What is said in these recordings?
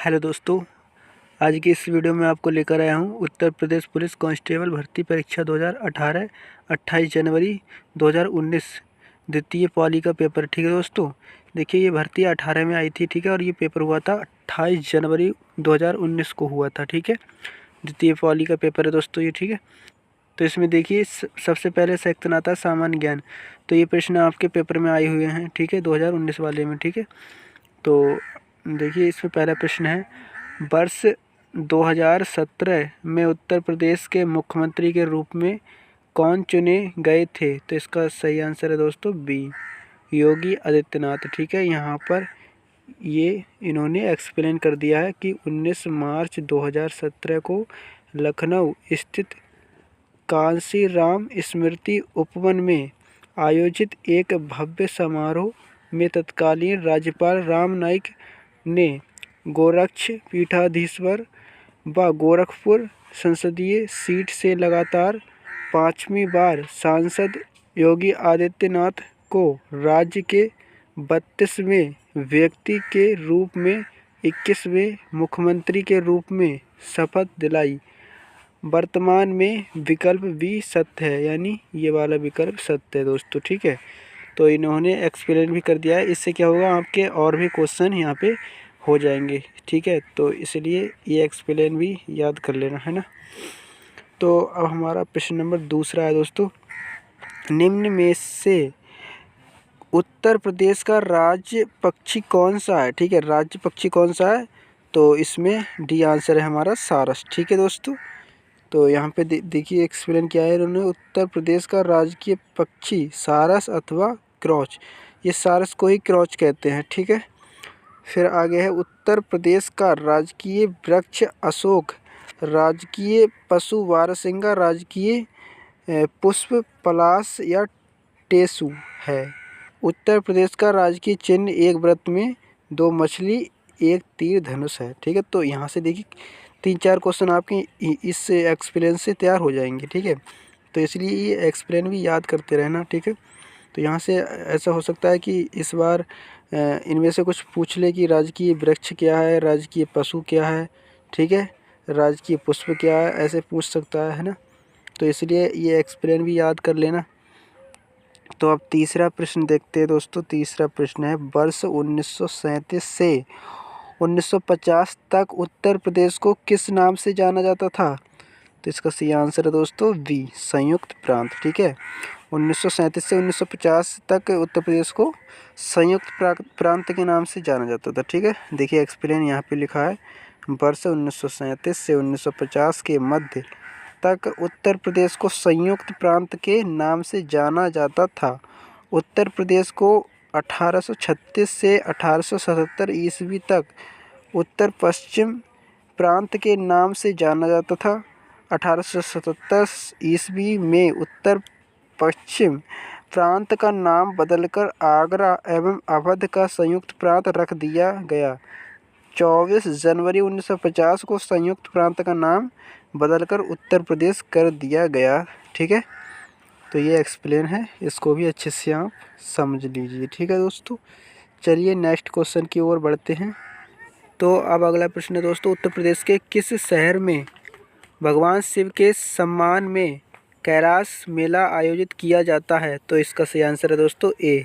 Hello दोस्तों, आज की इस वीडियो में आपको लेकर आया हूँ उत्तर प्रदेश पुलिस कांस्टेबल भर्ती परीक्षा 2018 28 जनवरी 2019 द्वितीय पाली का पेपर। ठीक है दोस्तों, देखिए ये भर्ती 18 में आई थी, ठीक है, और ये पेपर हुआ था 28 जनवरी 2019 को हुआ था। ठीक है, द्वितीय पाली का पेपर है दोस्तों ये। ठीक है, तो इसमें देखिए सबसे पहले सेक्शन आता है सामान्य ज्ञान। तो ये प्रश्न आपके पेपर में आए हुए हैं, ठीक है, 2019 वाले में। ठीक है, तो देखिए इसमें पहला प्रश्न है, वर्ष 2017 में उत्तर प्रदेश के मुख्यमंत्री के रूप में कौन चुने गए थे? तो इसका सही आंसर है दोस्तों बी, योगी आदित्यनाथ। ठीक है, यहाँ पर ये इन्होंने एक्सप्लेन कर दिया है कि 19 मार्च 2017 को लखनऊ स्थित कांशीराम स्मृति उपवन में आयोजित एक भव्य समारोह में तत्कालीन राज्यपाल राम नाईक ने गोरक्ष पीठाधीश्वर व गोरखपुर संसदीय सीट से लगातार 5वीं बार सांसद योगी आदित्यनाथ को राज्य के 32वें व्यक्ति के रूप में 21वें मुख्यमंत्री के रूप में शपथ दिलाई। वर्तमान में विकल्प बी सत्य है, यानी ये वाला विकल्प सत्य है दोस्तों। ठीक है, तो इन्होंने एक्सप्लेन भी कर दिया है। इससे क्या होगा, आपके और भी क्वेश्चन यहाँ पे हो जाएंगे। ठीक है, तो इसलिए ये एक्सप्लेन भी याद कर लेना है ना। तो अब हमारा प्रश्न नंबर दूसरा है दोस्तों, निम्न में से उत्तर प्रदेश का राज्य पक्षी कौन सा है? ठीक है, राज्य पक्षी कौन सा है? तो इसमें डी आंसर है हमारा सारस। ठीक है दोस्तों, तो यहाँ पे देखिए एक्सप्लेन किया है इन्होंने, उत्तर प्रदेश का राजकीय पक्षी सारस अथवा क्रॉच, ये सारस को ही क्रॉच कहते हैं। ठीक है, फिर आगे है, उत्तर प्रदेश का राजकीय वृक्ष अशोक, राजकीय पशु बारहसिंगा, राजकीय पुष्प पलाश या टेसू है। उत्तर प्रदेश का राजकीय चिन्ह एक वृत्त में 2 मछली एक तीर धनुष है। ठीक है, तो यहाँ से देखिए 3-4 क्वेश्चन आपके इस एक्सप्लेन से तैयार हो जाएंगे। ठीक है, तो इसलिए ये एक्सप्लेन भी याद करते रहना। ठीक है, तो यहाँ से ऐसा हो सकता है कि इस बार इनमें से कुछ पूछ ले कि राजकीय वृक्ष क्या है, राजकीय पशु क्या है, ठीक है, राजकीय पुष्प क्या है, ऐसे पूछ सकता है ना। तो इसलिए ये एक्सप्लेन भी याद कर लेना। तो अब तीसरा प्रश्न देखते हैं दोस्तों। तीसरा प्रश्न है, वर्ष 1937 से 1950 तक उत्तर प्रदेश को किस नाम से जाना जाता था? तो इसका सही आंसर है दोस्तों बी, संयुक्त प्रांत। ठीक है, 1937 से 1950 तक उत्तर प्रदेश को संयुक्त प्रांत के नाम से जाना जाता था। ठीक है, देखिए एक्सप्लेन यहाँ पे लिखा है, वर्ष 1937 से 1950 के मध्य तक उत्तर प्रदेश को संयुक्त प्रांत के नाम से जाना जाता था। उत्तर प्रदेश को 1836 से 1877 ईस्वी तक उत्तर पश्चिम प्रांत के नाम से जाना जाता था। 1877 ईस्वी में उत्तर पश्चिम प्रांत का नाम बदलकर आगरा एवं अवध का संयुक्त प्रांत रख दिया गया। 24 जनवरी 1950 को संयुक्त प्रांत का नाम बदलकर उत्तर प्रदेश कर दिया गया। ठीक है, तो ये एक्सप्लेन है, इसको भी अच्छे से आप समझ लीजिए। ठीक है दोस्तों, चलिए नेक्स्ट क्वेश्चन की ओर बढ़ते हैं। तो अब अगला प्रश्न है दोस्तों, उत्तर प्रदेश के किस शहर में भगवान शिव के सम्मान में कैलाश मेला आयोजित किया जाता है? तो इसका सही आंसर है दोस्तों ए,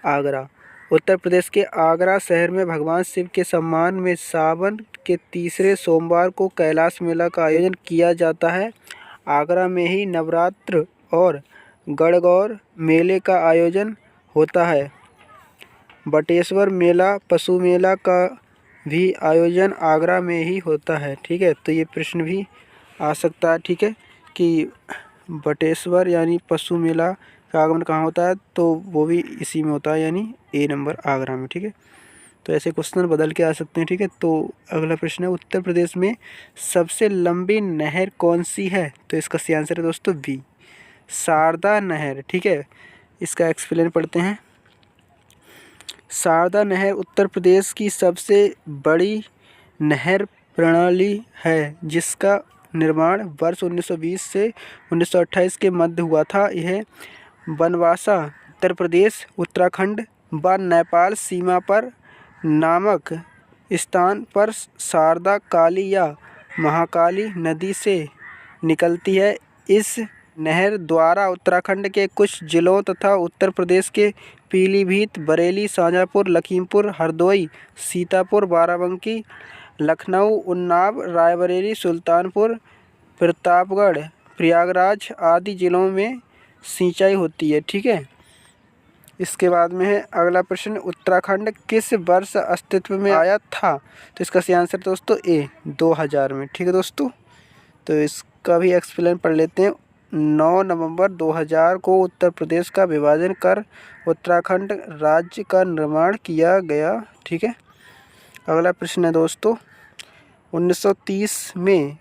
आगरा। उत्तर प्रदेश के आगरा शहर में भगवान शिव के सम्मान में सावन के तीसरे सोमवार को कैलाश मेला का आयोजन किया जाता है। आगरा में ही नवरात्र और गणगौर मेले का आयोजन होता है। बटेश्वर मेला, पशु मेला का भी आयोजन आगरा में ही होता है। ठीक है, तो ये प्रश्न भी आ सकता है, ठीक है, कि बटेश्वर यानी पशु मेला का आगमन कहाँ होता है? तो वो भी इसी में होता है, यानी ए नंबर आगरा में। ठीक है, तो ऐसे क्वेश्चन बदल के आ सकते हैं। ठीक है, तो अगला प्रश्न है, उत्तर प्रदेश में सबसे लंबी नहर कौन सी है? तो इसका सही आंसर है दोस्तों बी, शारदा नहर। ठीक है, इसका एक्सप्लेन पढ़ते हैं। शारदा नहर उत्तर प्रदेश की सबसे बड़ी नहर प्रणाली है, जिसका निर्माण वर्ष 1920 से 1928 के मध्य हुआ था। यह बनवासा, उत्तर प्रदेश, उत्तराखंड व नेपाल सीमा पर नामक स्थान पर शारदा काली या महाकाली नदी से निकलती है। इस नहर द्वारा उत्तराखंड के कुछ जिलों तथा उत्तर प्रदेश के पीलीभीत, बरेली, शाजापुर, लखीमपुर, हरदोई, सीतापुर, बाराबंकी, लखनऊ, उन्नाव, रायबरेली, सुल्तानपुर, प्रतापगढ़, प्रयागराज आदि जिलों में सिंचाई होती है। ठीक है। इसके बाद में है अगला प्रश्न, उत्तराखंड किस वर्ष अस्तित्व में आया था? तो इसका सही आंसर दोस्तों ए 2000 में। ठीक है दोस्तों, तो इसका भी एक्सप्लेन पढ़ लेते हैं। 9 नवंबर 2000 को उत्तर प्रदेश का विभाजन कर उत्तराखंड राज्य का निर्माण किया गया। ठीक है। अगला प्रश्न है दोस्तों, 1930 में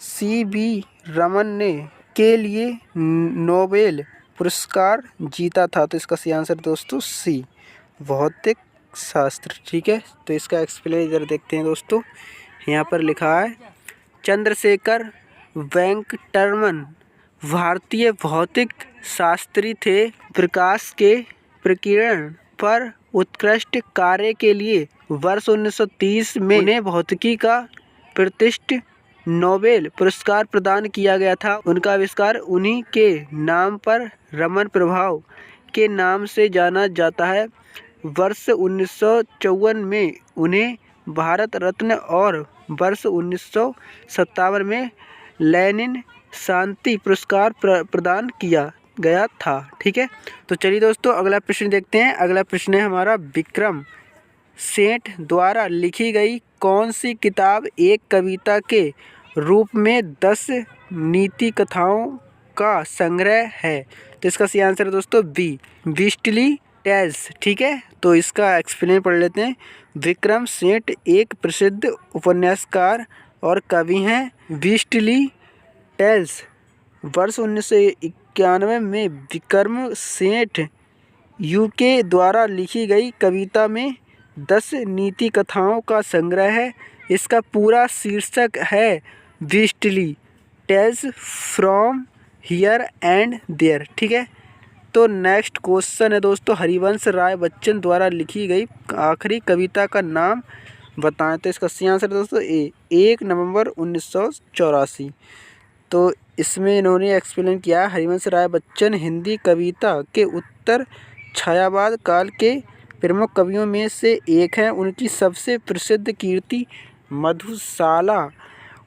CB रमन ने के लिए नोबेल पुरस्कार जीता था। तो इसका सही आंसर दोस्तों सी भौतिक शास्त्र। ठीक है, तो इसका एक्सप्लेन इधर देखते हैं दोस्तों। यहाँ पर लिखा है, चंद्रशेखर वेंकटरमन भारतीय भौतिक शास्त्री थे। प्रकाश के प्रकीर्णन पर उत्कृष्ट कार्य के लिए वर्ष 1930 में उन्हें भौतिकी का प्रतिष्ठित नोबेल पुरस्कार प्रदान किया गया था। उनका आविष्कार उन्हीं के नाम पर रमन प्रभाव के नाम से जाना जाता है। वर्ष 1954 में उन्हें भारत रत्न और वर्ष 1957 में लेनिन शांति पुरस्कार प्रदान किया गया था। ठीक है, तो चलिए दोस्तों अगला प्रश्न देखते हैं। अगला प्रश्न है हमारा, विक्रम सेठ द्वारा लिखी गई कौन सी किताब एक कविता के रूप में 10 नीति कथाओं का संग्रह है? तो इसका सही आंसर है दोस्तों बी बीस्टली टेल्स। ठीक है, तो इसका एक्सप्लेन पढ़ लेते हैं। विक्रम सेठ एक प्रसिद्ध उपन्यासकार और कवि हैं। बीस्टली टेल्स वर्ष 1991 में विक्रम सेठ यूके द्वारा लिखी गई कविता में 10 नीति कथाओं का संग्रह है। इसका पूरा शीर्षक है beastly tales from here and there. ठीक है, तो नेक्स्ट क्वेश्चन है दोस्तों, हरिवंश राय बच्चन द्वारा लिखी गई आखिरी कविता का नाम बताएं। तो इसका सही आंसर दोस्तों ए 1 नवंबर 1984। तो इसमें इन्होंने एक्सप्लेन किया, हरिवंश राय बच्चन हिंदी कविता के उत्तर छायावाद काल के प्रमुख कवियों में से एक हैं। उनकी सबसे प्रसिद्ध कृति मधुशाला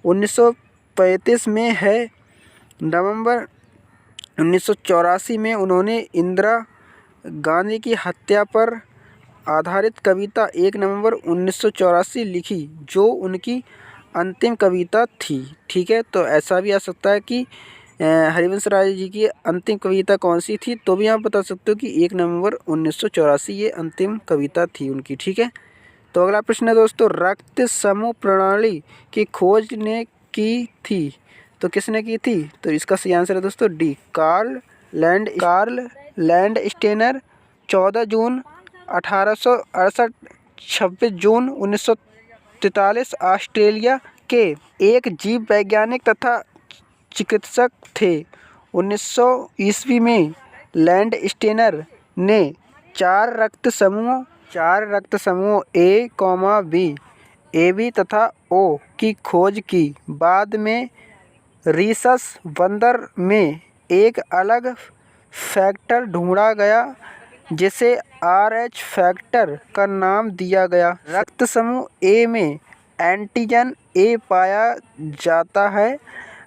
1935 में है। नवंबर 1984 में उन्होंने इंदिरा गांधी की हत्या पर आधारित कविता 1 नवंबर 1984 लिखी, जो उनकी अंतिम कविता थी। ठीक है, तो ऐसा भी आ सकता है कि हरिवंश राय जी की अंतिम कविता कौन सी थी, तो भी आप बता सकते हो कि 1 नवंबर 1984 ये अंतिम कविता थी उनकी। ठीक है, तो अगला प्रश्न है दोस्तों, रक्त समूह प्रणाली की खोज ने की थी, तो किसने की थी? तो इसका सही आंसर है दोस्तों डी कार्ल लैंडस्टेनर 14 जून 1868, 26 जून 1943 ऑस्ट्रेलिया के एक जीव वैज्ञानिक तथा चिकित्सक थे। 1900 ईस्वी में लैंडस्टेनर ने 4 रक्त समूहों ए, बी, AB तथा O की खोज की। बाद में रीसस बंदर में एक अलग फैक्टर ढूंढा गया जिसे RH फैक्टर का नाम दिया गया। रक्त समूह A में एंटीजन A पाया जाता है,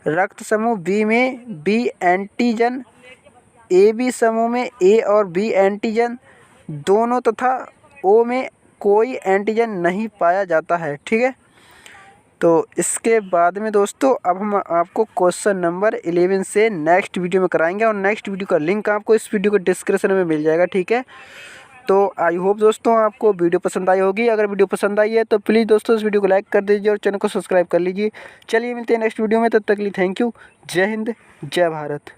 रक्त समूह B में B एंटीजन, AB समूह में A और B एंटीजन दोनों तथा O में कोई एंटीजन नहीं पाया जाता है। ठीक है, तो इसके बाद में दोस्तों अब हम आपको क्वेश्चन नंबर 11 से नेक्स्ट वीडियो में कराएंगे और नेक्स्ट वीडियो का लिंक आपको इस वीडियो के डिस्क्रिप्शन में मिल जाएगा। ठीक है, तो आई होप दोस्तों आपको वीडियो पसंद आई होगी। अगर वीडियो पसंद आई है तो प्लीज़ दोस्तों इस वीडियो को लाइक कर दीजिए और चैनल को सब्सक्राइब कर लीजिए। चलिए मिलते हैं नेक्स्ट वीडियो में, तब तक के लिए थैंक यू। जय हिंद, जय भारत।